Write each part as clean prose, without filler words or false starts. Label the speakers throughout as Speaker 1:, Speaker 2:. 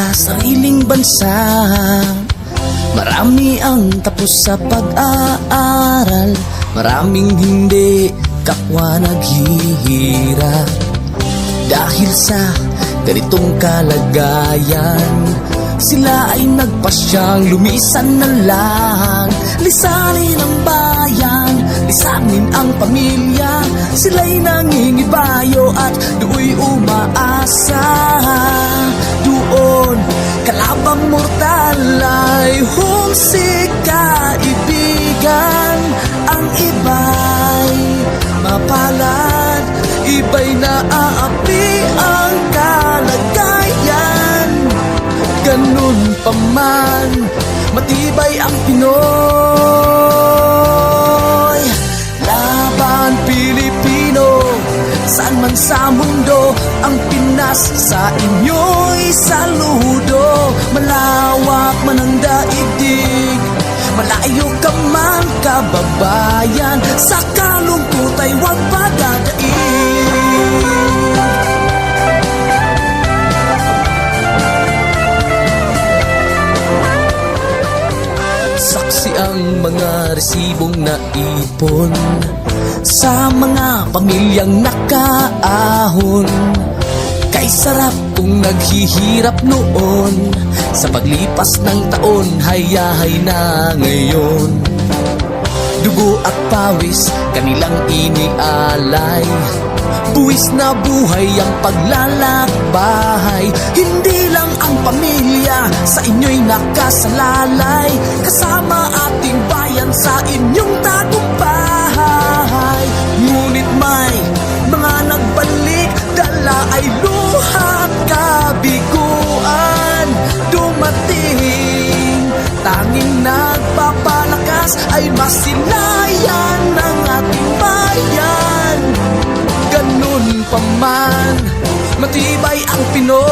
Speaker 1: sa sariling bansa. Marami ang tapos sa pag-aaral, maraming hindi kapwa naghihirap. Dahil sa ganitong kalagayan, sila ay nagpasyang lumisan na lang. Lisanin ang bayan, lisanin ang pamilya. Sila'y nangingibayo at do'y umaasa. Doon kalabang mortal ay humsik kaibigan. Ang iba'y mapalad, iba'y naaapi ang kalagayan. Ganun pa man, matibay ang Pinoy. Laban Pilipino, saan man sa mundo, ang Pinas sa inyo'y saludo. Malawak man ang daigdig, malayo ka man kababayan, sa kalungkot ay huwag padadaig. Saksi ang mga resibong naipon sa mga pamilyang nakaahon. Kay sarap kung naghihirap noon, sa paglipas ng taon, hayahay na ngayon. Dugo at pawis kanilang inialay, buwis na buhay ang paglalakbay. Hindi lang ang pamilya sa inyo'y nakasalalay, kasama ating bayan sa inyong tagumpay. Ngunit may mga nagbalik, dala ay luha at kabiguan. Dumating, tanging nagpapalakas ay masilayan ng ating bayan. Ganun pa man, matibay ang Pinoy.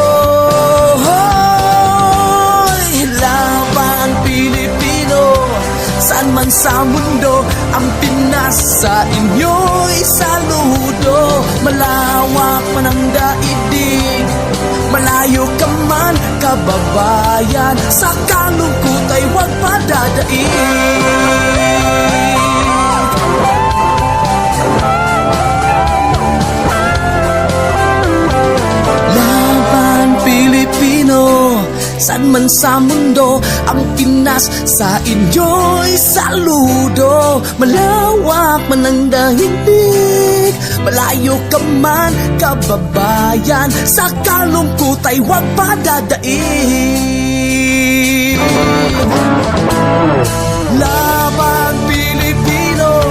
Speaker 1: Laban Pilipino, saan man sa mundo, ang Pinas sa inyo'y saludo. Malawak man ang daigdig, malayo ka man kababayan, sa kalungkot ay huwag padadaig. Saan man sa mundo, ang Pinas sa inyo'y saludo. Malawak man ang daigdig, malayo ka man kababayan, sa kalungkot ay huwag padadaig. Laban Pilipino,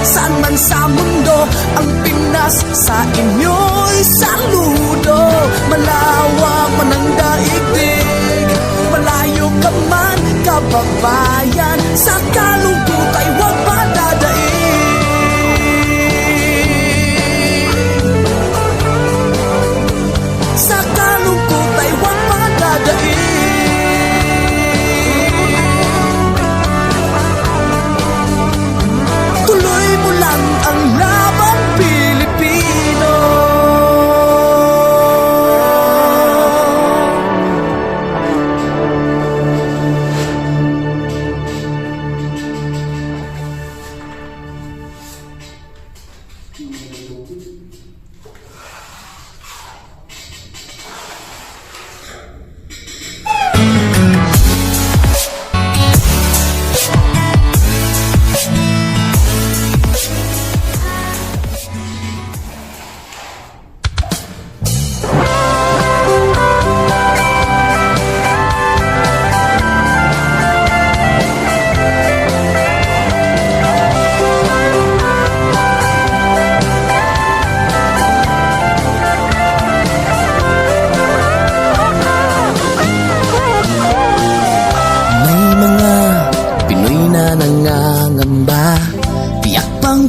Speaker 1: saan man sa mundo, ang Pinas sa inyo'y saludo. Malawak man ang daigdig, malayo ka man kababayan, sa kalungkot ay huwag padadaig. Sa kalungkot ay huwag padadaig. Tuloy mo lang ang laban Pilipino.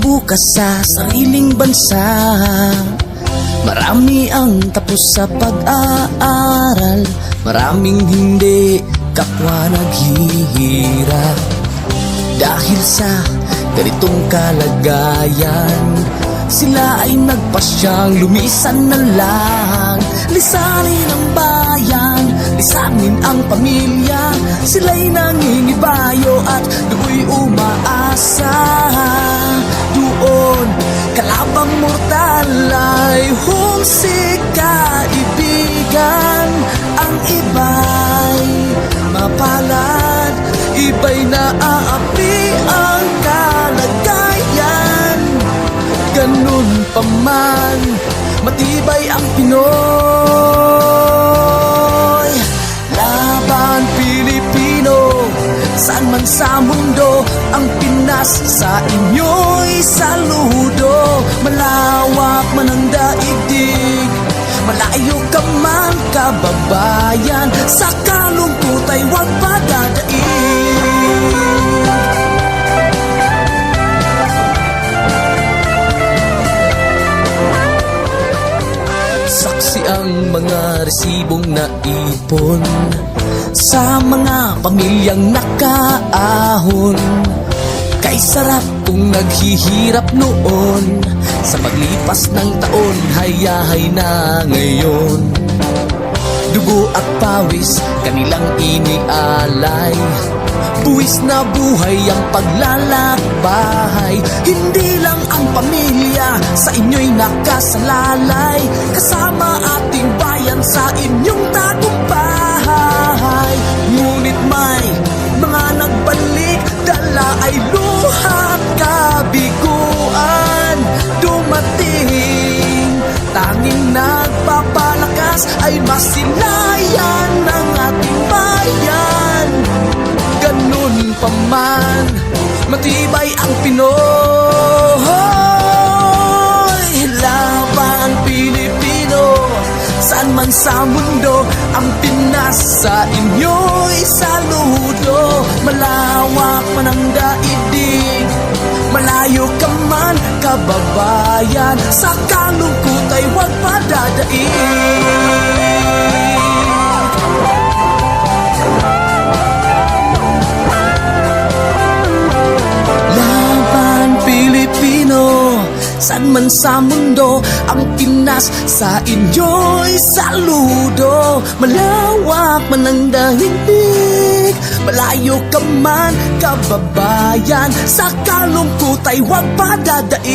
Speaker 1: Bukas sa sariling bansa, marami ang tapos sa pag-aaral, maraming hindi kapwa naghihirap. Dahil sa ganitong kalagayan, sila ay nagpasyang lumisan na lang. Lisanin ang bayan, lisanin ang pamilya. Sila'y nangingibayo at do'y umaasa. Doon, kalabang mortal ay humsik kaibigan. Ang iba'y mapalad, iba'y naaapi ang kalagayan. Ganun pa man, matibay ang Pinoy. Laban Pilipino, saan man sa mundo, ang Pinas sa inyo'y saludo. Malawak man ang daigdig, malayo ka man kababayan, sa kalungkot ay huwag padadaig. Saksi ang mga resibong naipon sa mga pamilyang nakaahon. Kay sarap kung naghihirap noon, sa paglipas ng taon, hayahay na ngayon. Dugo at pawis, kanilang inialay, buwis na buhay ang paglalakbay. Hindi lang ang pamilya sa inyo'y nakasalalay, kasama ating bayan sa inyong tagumpay. Ngunit may mga nagbalik, dala ay luhat kabiguan. Dumating, tanging nagpapalakas ay masilayan ng ating bayan. Ganun pa man, matibay ang Pinoy. Laban Pilipino, saan man sa mundo, ang Pinas sa inyo'y saludo. Malawak man ang daigdig, malayo ka man kababayan, sa kalungkot ay huwag padadaig. Saan man sa mundo, ang Pinas sa inyo'y saludo. Malawak man ang daigdig, malayo ka man kababayan, sa kalungkot ay huwag padadaig.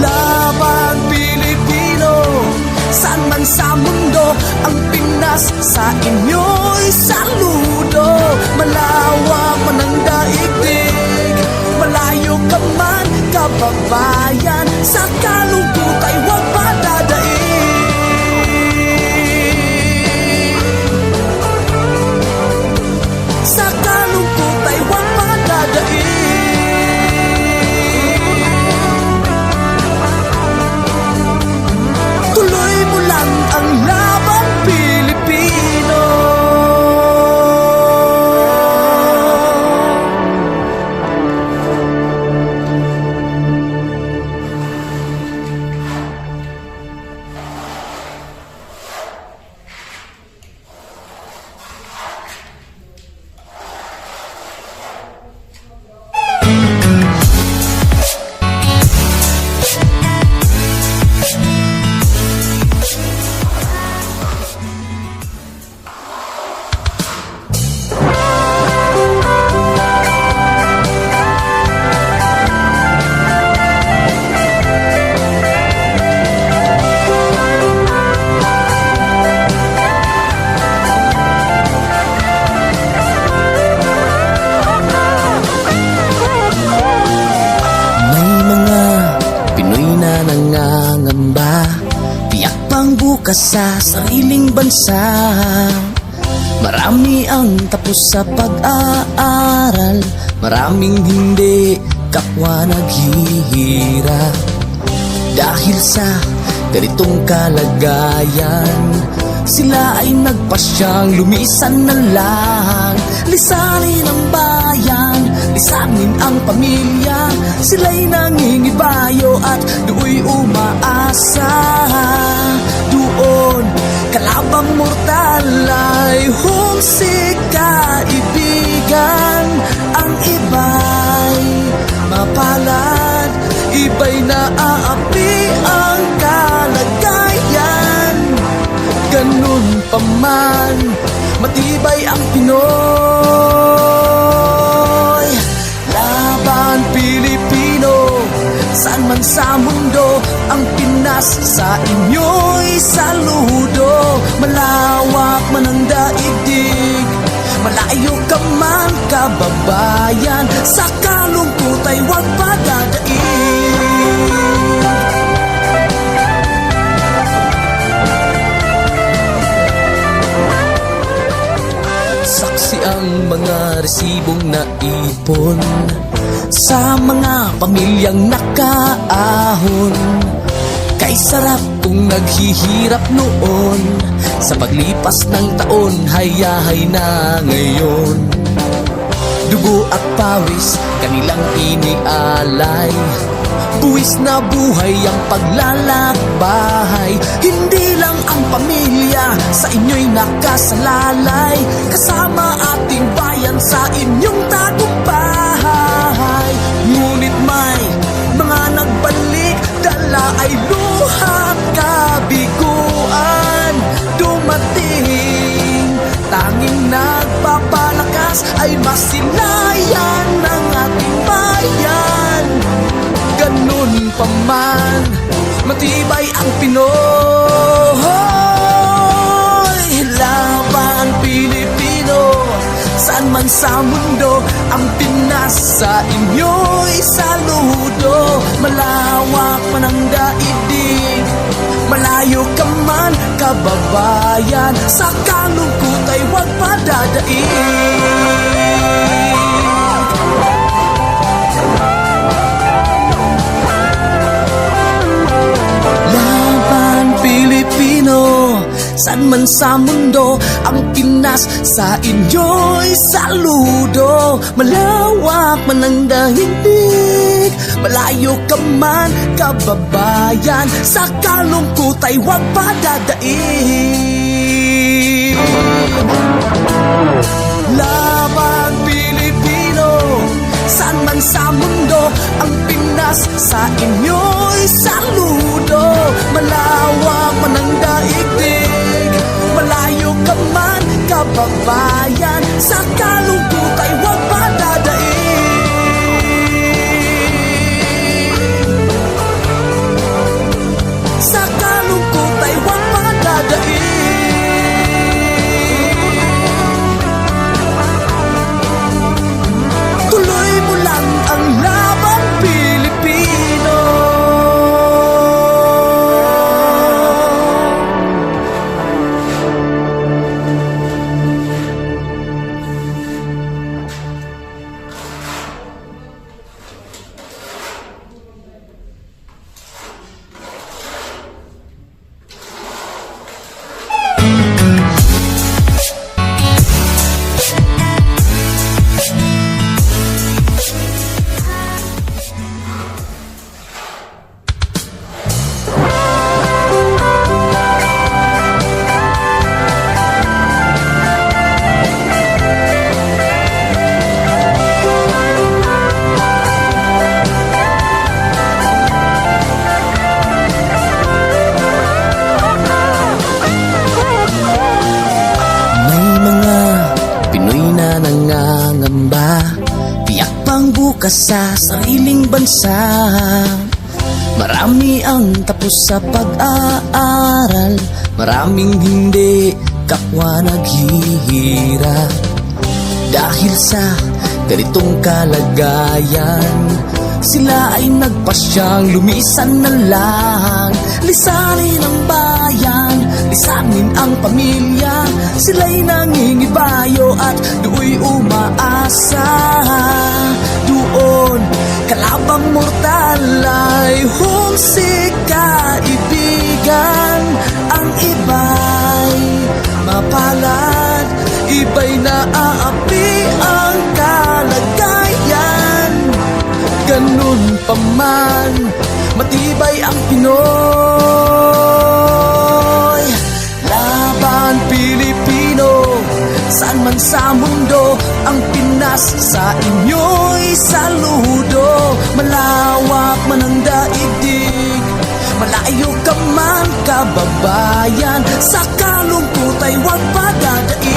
Speaker 1: Laban Pilipino, saan man sa mundo, ang Pinas sa inyo'y saludo. Malawak man ang daigdig, malayo ka man kababayan, sa kalungkot ay huwag padadaig. Sa kalungkot ay huwag padadaig. Tuloy mo lang ang laban Pilipino. Sa sariling bansa, marami ang tapos sa pag-aaral, maraming hindi kapwa naghihirap. Dahil sa ganitong kalagayan, sila ay nagpasyang lumisan na lang. Lisanin ang bayan, lisanin ang pamilya, sila'y nangingibayo at do'y umaasa. Doon, kalabang mortal ay humsik kaibigan. Ang iba'y mapalad, iba'y naaapi ang kalagayan. pa man, matibay ang Pinoy. Laban Pilipino, saan man sa mundo, ang Pinas sa inyo'y saludo. Malawak man ang daigdig, malayo ka man kababayan, sa kalungkot ay huwag padadaig. Saksi ang mga resibong naipon sa mga pamilyang nakaahon. Kay sarap kung naghihirap noon, sa paglipas ng taon, hayahay na ngayon. Dugo at pawis, kanilang inialay, buwis na buhay ang paglalakbay. Hindi lang ang pamilya sa inyo'y nakasalalay, kasama ating bayan sa inyong tagumpay. Ngunit may mga nagbalik, dala ay luhat kabiguan. Dumating, tanging nagpapalakas ay masilayan ng ating bayan. Ganun pa man, matibay ang Pinoy. Laban Pilipino, saan man sa mundo, ang Pinas sa inyo'y saludo. Malawak man ang daigdig, malayo ka man kababayan, sa kalungkot ay huwag padadaig. Saan man sa mundo, ang Pinas sa inyo'y saludo. Malawak man ang daigdig, malayo ka man kababayan, sa kalungkot ay huwag padadaig. Laban Pilipino, saan man sa mundo, ang Pinas sa inyo'y saludo. Malawak man ang daigdig, malayo ka man kababayan, sa kalungkot ay huwag padadaig. Sa kalungkot ay huwag padadaig. Tuloy mo lang ang laban Pilipino. Bukas sa sariling bansa, marami ang tapos sa pag-aaral, maraming hindi kapwa naghihirap. Dahil sa ganitong kalagayan, sila ay nagpasyang lumisan na lang. Lisanin ang bayan, lisanin ang pamilya, sila'y nangingibayo at do'y umaasa. Doon, kalabang mortal ay humsik kaibigan. Ang iba'y mapalad, iba'y naaapi ang kalagayan. Ganun pa man, matibay ang Pinoy. Laban Pilipino, saan man sa mundo, ang Pinas sa inyo'y saludo. Malawak man ang daigdig, malayo ka man kababayan, sa kalungkot ko'y huwag padadaig.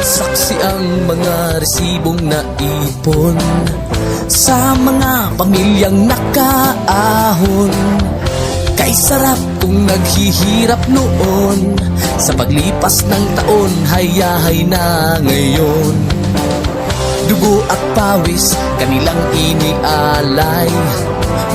Speaker 1: Saksi ang mga resibong naipon sa mga pamilyang nakaahon. Kay sarap kung naghihirap noon, sa paglipas ng taon, hayahay na ngayon. Dugo at pawis, kanilang inialay,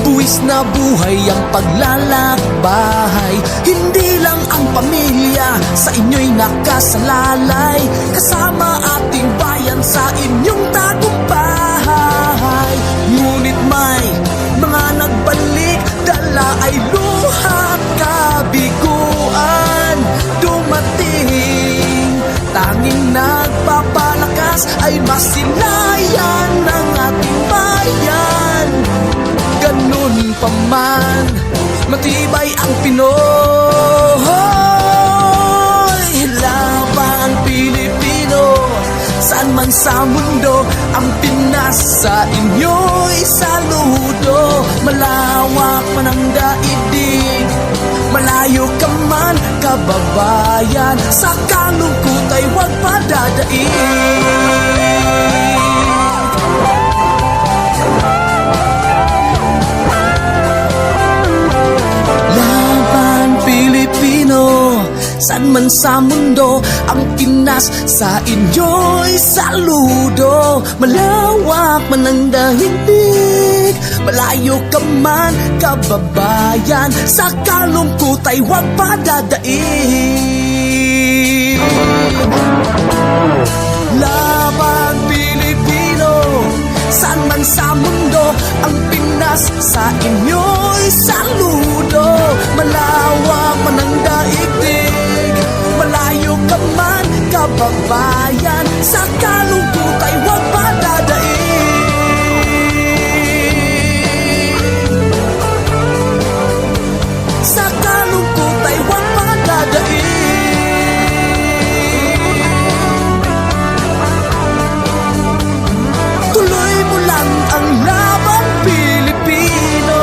Speaker 1: buwis na buhay ang paglalakbay. Hindi lang ang pamilya sa inyo'y nakasalalay, kasama ating bayan sa inyong tagumpay. Ngunit may mga nagbalik, dala ay luhat kabiguan. Dumating, tanging nagpapalakas ay masilayan ng ating bayan. Ganun pa man, matibay ang Pinoy. Laban Pilipino, saan man sa mundo, ang Pinas sa inyo'y saludo. Malawak man ang daigdig, malayo ka man kababayan, sa kalungkot ay huwag padadaig. Laban Pilipino, saan man sa mundo, ang Pinas sa inyo'y saludo. Malawak man ang daigdig, malayo ka man kababayan, sa kalungkot ay huwag padadaig. Laban Pilipino, saan man sa mundo, ang Pinas sa inyo'y saludo. Malawak man ang daigdig, malayo ka man kababayan, sa kalungkot ay huwag padadaig. Sa kalungkot ay huwag padadaig. Tuloy mo lang ang laban Pilipino.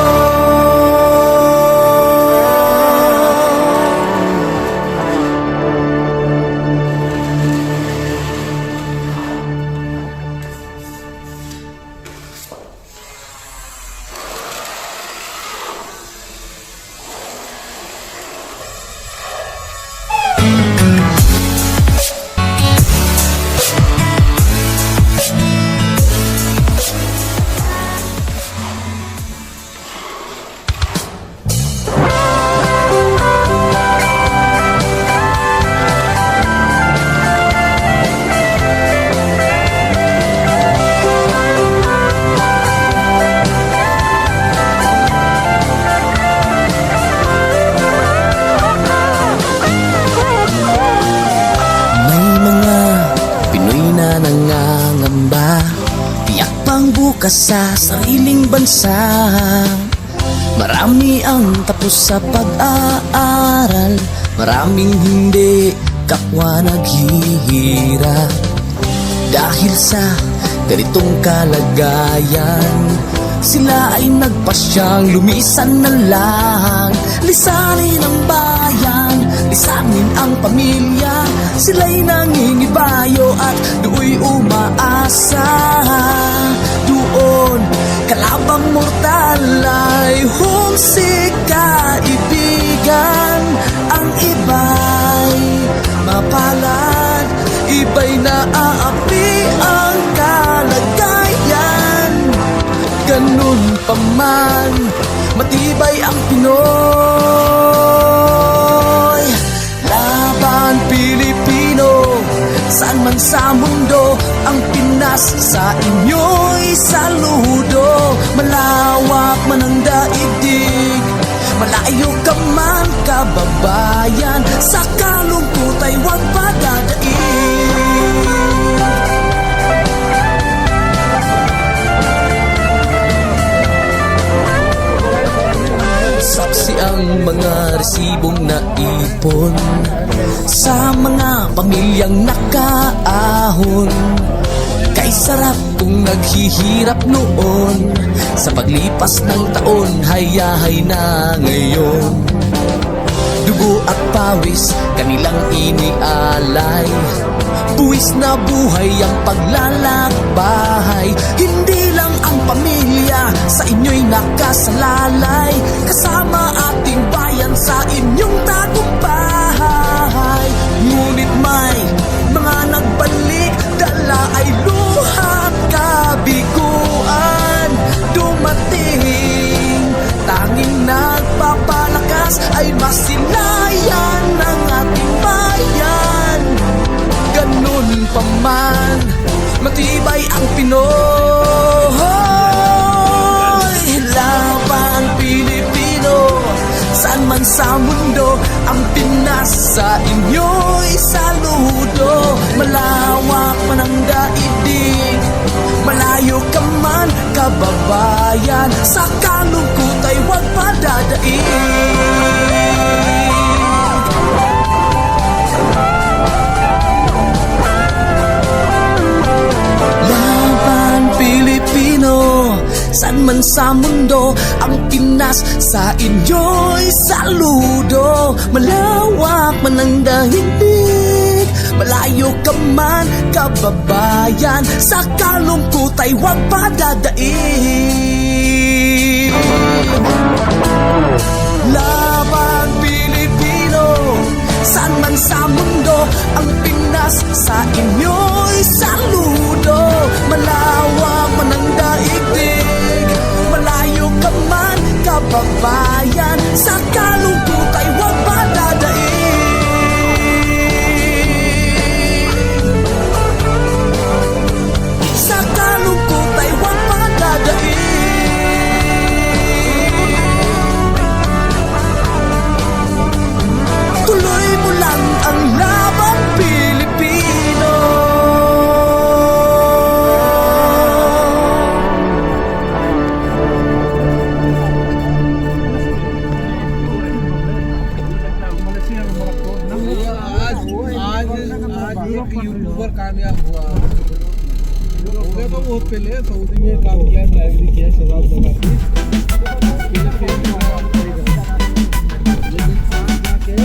Speaker 1: Sa sariling bansa, marami ang tapos sa pag-aaral, maraming hindi kapwa naghihirap. Dahil sa ganitong kalagayan, sila ay nagpasyang lumisan na lang. Lisanin ang bayan, lisanin ang pamilya, sila'y nangingibayo at do'y umaasa. Doon, kalabang mortal ay humsik kaibigan. Ang iba'y mapalad, iba'y naaapi ang kalagayan. Ganun pa man, matibay ang Pinoy. Laban Pilipino, saan man sa mundo, ang Pinas sa inyo'y saludo. Malawak man ang daigdig, malayo ka man kababayan, sa kalungkot ay huwag padadaig. Saksi ang mga resibong naipon sa mga pamilyang nakaahon. Kay sarap kung naghihirap noon. Sa paglipas ng taon, hayahay na ngayon. Dugo at pawis, kanilang inialay. Buwis na buhay ang paglalakbay. Hindi lang ang pamilya sa inyo'y nakasalalay. Kasama ating bayan sa inyong tagumpay. Ngunit may mga nagbalik, dala ay luha at kabiguan. Dumating, tanging nagpapalakas ay masilayan ng ating bayan. Ganun pa man, matibay ang Pinoy. Laban Pilipino, saan man sa mundo, ang Pinas sa inyo'y saludo. Malawak man ang daigdig, malayo ka man kababayan, sa kalungkot ay huwag padadaig. Saan man sa mundo, ang Pinas sa inyo'y saludo. Malawak man ang daigdig, malayo ka man kababayan, sa kalungkot ay huwag padadaig. Laban Pilipino, saan man sa mundo, ang Pinas sa inyo'y saludo. Malawak man ang daigdig, malayo ka man kababayan, sa kalungkot ay huwag padadaig. Sa kalungkot ay huwag padadaig. Tuloy mo lang ang laban Pilipino.
Speaker 2: आज एक यूट्यूबर कामयाब हुआ हो गया तो बहुत पहले सऊदी में काम किया, ड्राइवरी किया, शराब लगा के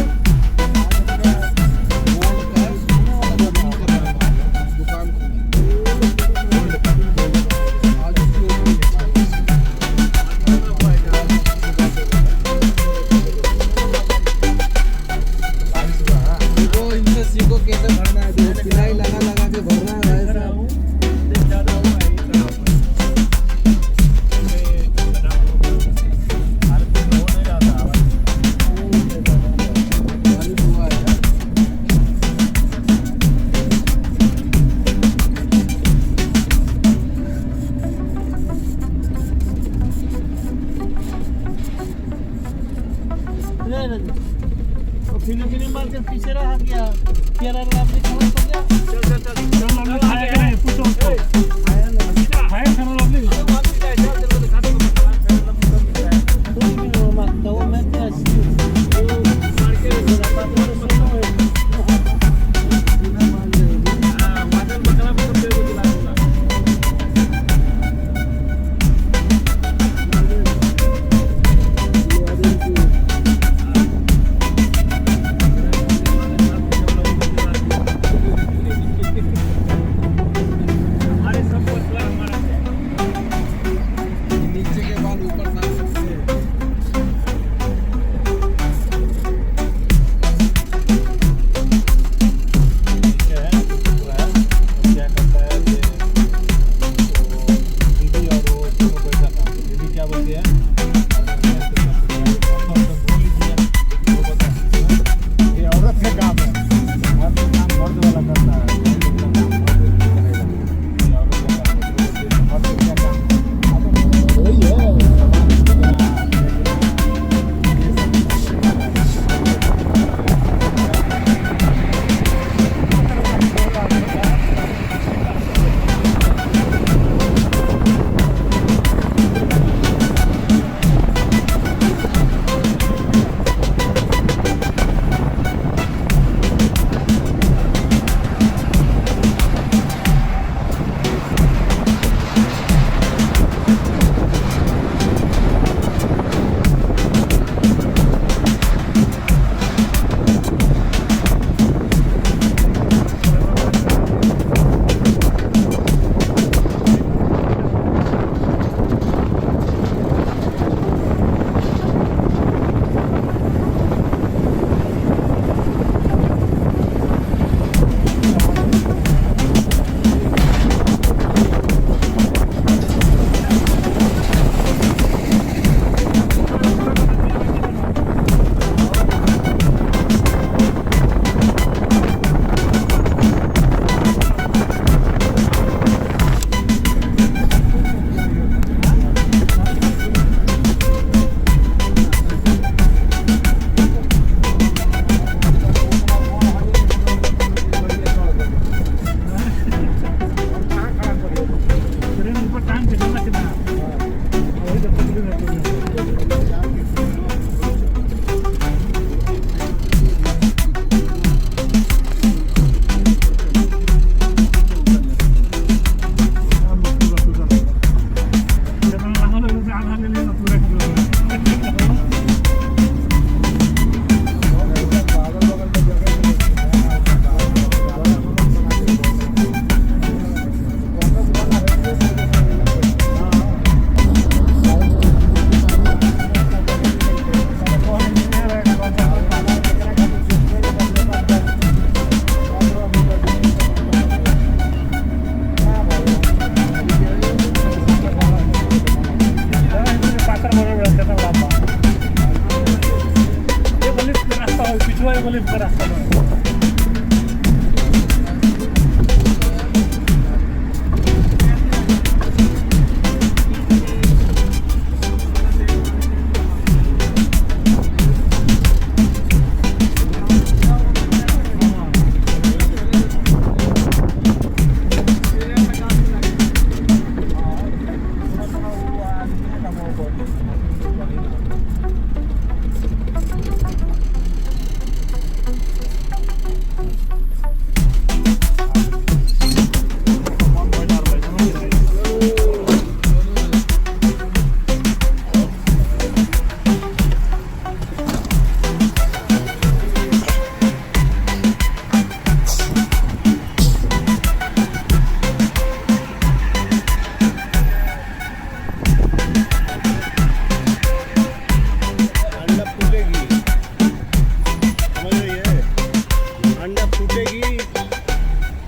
Speaker 3: फिल्म मार के पीछे रहा गया क्या रहा आपने खबर कर दिया चल चल चल हमने खाया है पूछो उसको खाया खाना lovely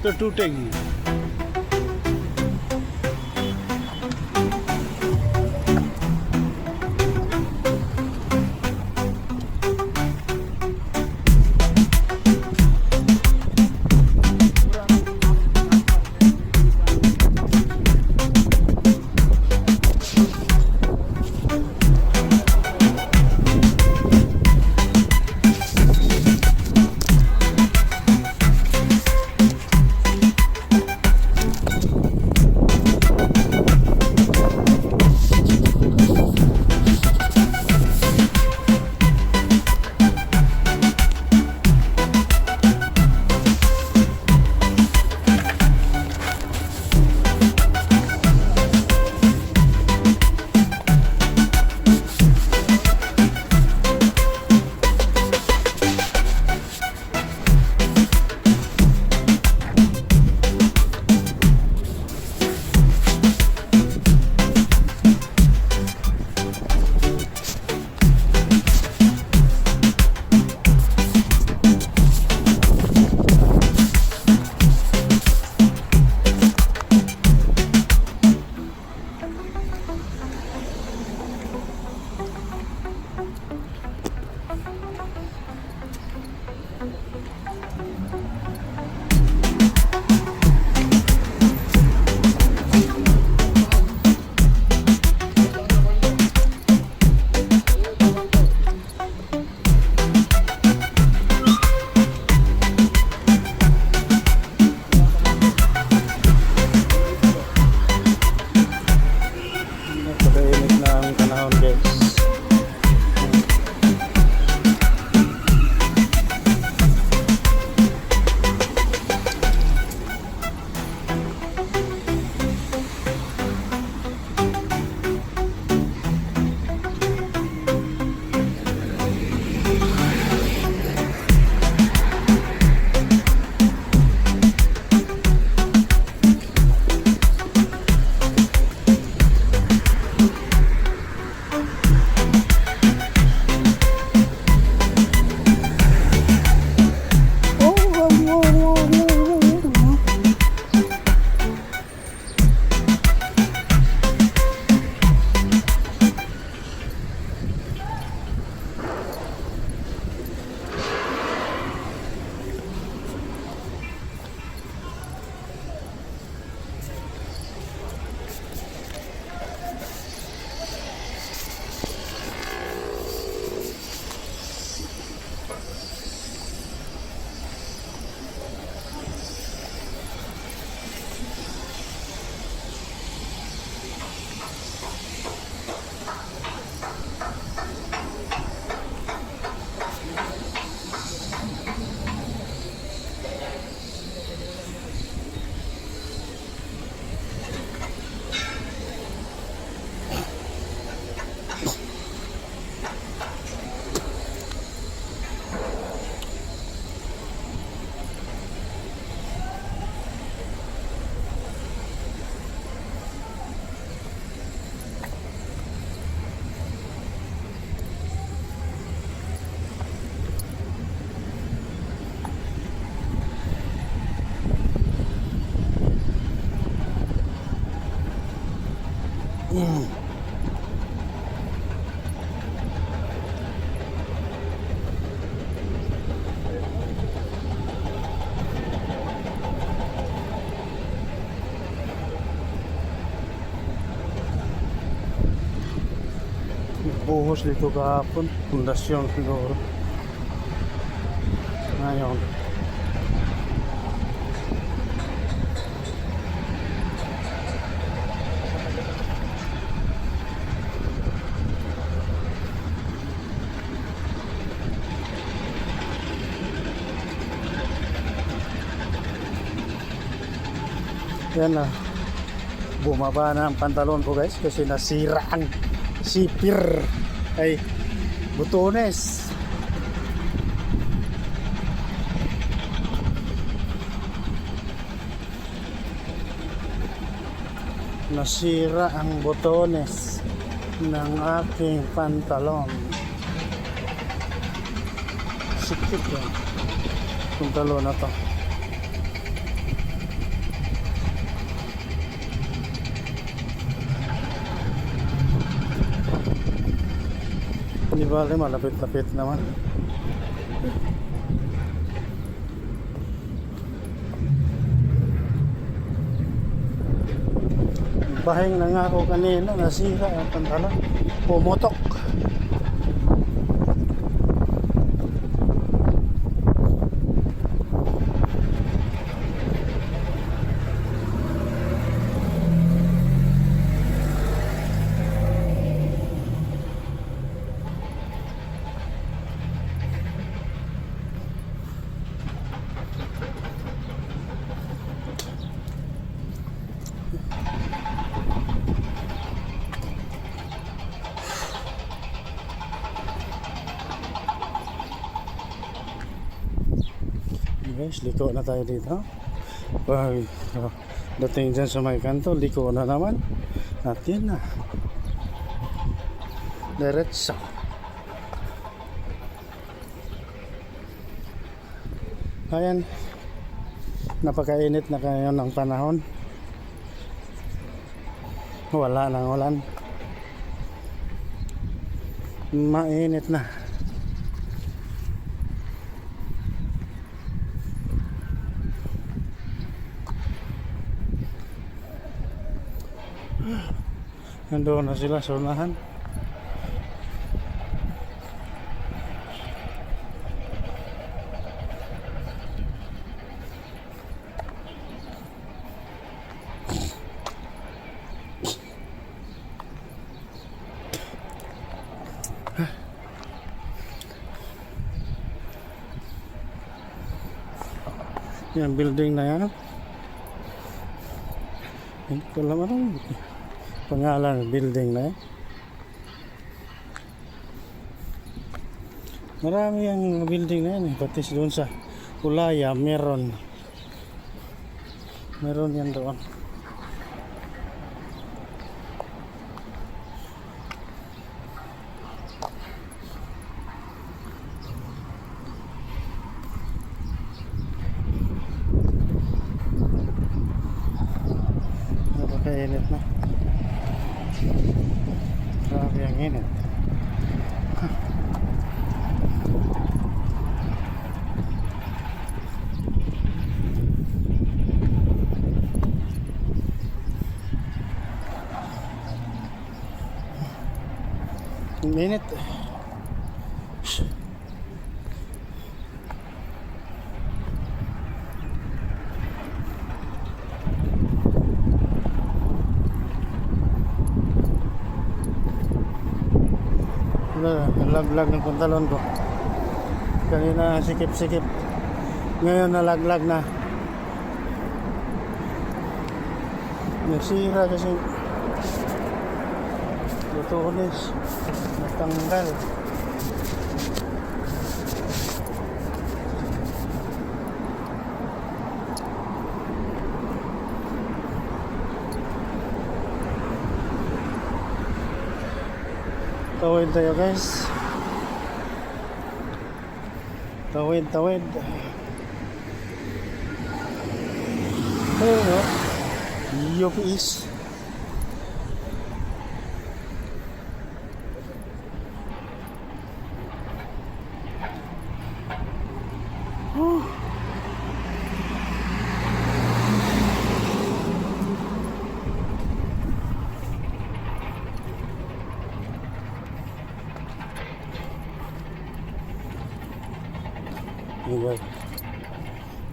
Speaker 4: तो टूटेगी। Buhos dito kahapon, pundasyon siguro. Ngayon yan na, bumaba na ang pantalon ko guys kasi nasira ang sipir ay butones. Nasira ang butones ng aking pantalon. Sikip yan pantalon na to. Di bale, malapit-lapit naman. Bahing na nga ako kanina, nasira ang pantalon. Pumutok. Guys, liko na tayo dito. Pag dating dyan sa may kanto, liko na naman. At yun na, diretso. Ayan, napakainit na kayo ng panahon. Wala nang ulan, mainit na. Nandoon na sila sa unahan. Yan building na yan. Hindi ko alam anong pangalan ng building na yan. Marami ang building na yan, pati doon sa Ulaya meron yan doon. Napakainit na. Grabe ang init. Ang init. Nalaglag ng pantalon ko. Kanina sikip-sikip. Ngayon nalaglag na. Nasira kasi botones. Natanggal. Tawid tayo guys. Tawid. Ayun o. UPS. Anyway,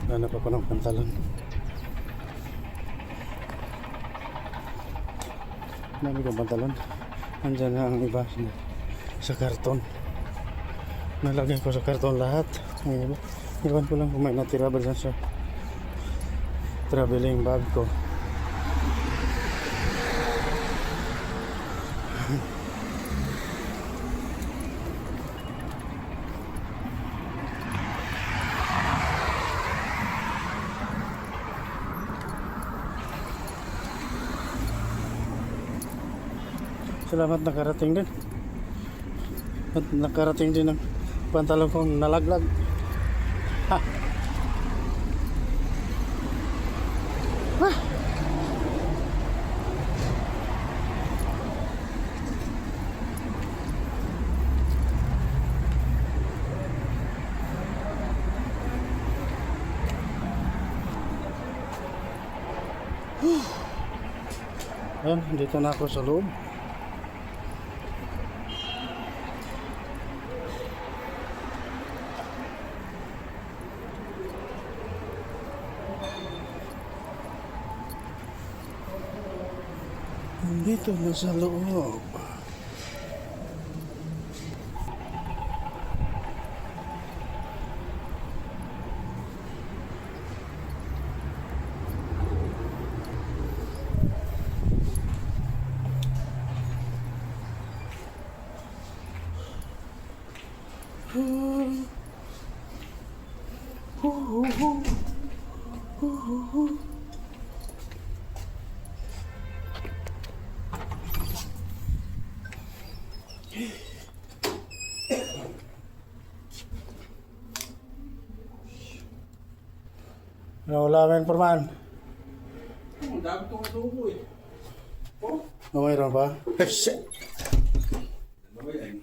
Speaker 4: hanap ako ng pantalon. Dami kong pantalon. Andyan na ang iba sa karton. Nalagay ko sa karton lahat. Ang iba. Iwan ko lang kung may natira ba dyan sa traveling bag ko. Salamat nakarating din. At nakarating din ang pantalon kong nalaglag. Ha! Ha! Ayan, dito na ako sa loob. Dito na sa loob. Wala men porman.
Speaker 2: Ang dami itong adobo eh. Oh,
Speaker 4: Mayroon pa? Shit.
Speaker 2: ano ba yan?